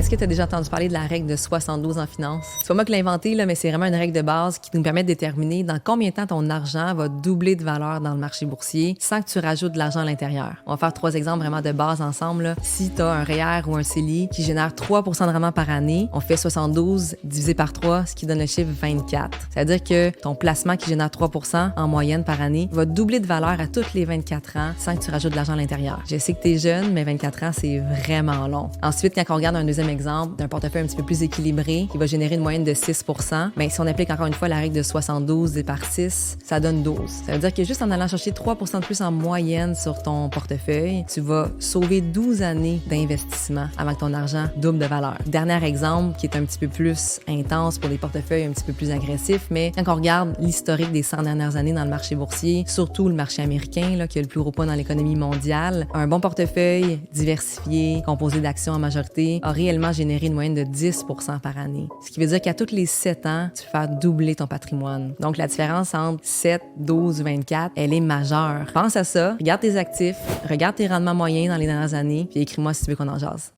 Est-ce que tu as déjà entendu parler de la règle de 72 en finance? C'est pas moi qui l'ai inventée, mais c'est vraiment une règle de base qui nous permet de déterminer dans combien de temps ton argent va doubler de valeur dans le marché boursier sans que tu rajoutes de l'argent à l'intérieur. On va faire 3 exemples vraiment de base ensemble. Là. Si tu as un REER ou un CELI qui génère 3 de rendement par année, on fait 72 divisé par 3, ce qui donne le chiffre 24. Ça veut dire que ton placement qui génère 3 en moyenne par année va doubler de valeur à tous les 24 ans sans que tu rajoutes de l'argent à l'intérieur. Je sais que tu es jeune, mais 24 ans, c'est vraiment long. Ensuite, quand on regarde un deuxième exemple d'un portefeuille un petit peu plus équilibré qui va générer une moyenne de 6 bien, si on applique encore une fois la règle de 72 et par 6, ça donne 12. Ça veut dire que juste en allant chercher 3 de plus en moyenne sur ton portefeuille, tu vas sauver 12 années d'investissement avant que ton argent double de valeur. Dernier exemple qui est un petit peu plus intense pour des portefeuilles un petit peu plus agressifs, mais quand on regarde l'historique des 100 dernières années dans le marché boursier, surtout le marché américain là, qui a le plus gros poids dans l'économie mondiale, un bon portefeuille diversifié, composé d'actions en majorité, a réellement généré une moyenne de 10 par année. Ce qui veut dire qu'à tous les 7 ans, tu peux faire doubler ton patrimoine. Donc, la différence entre 7, 12, 24, elle est majeure. Pense à ça, regarde tes actifs, regarde tes rendements moyens dans les dernières années, puis écris-moi si tu veux qu'on en jase.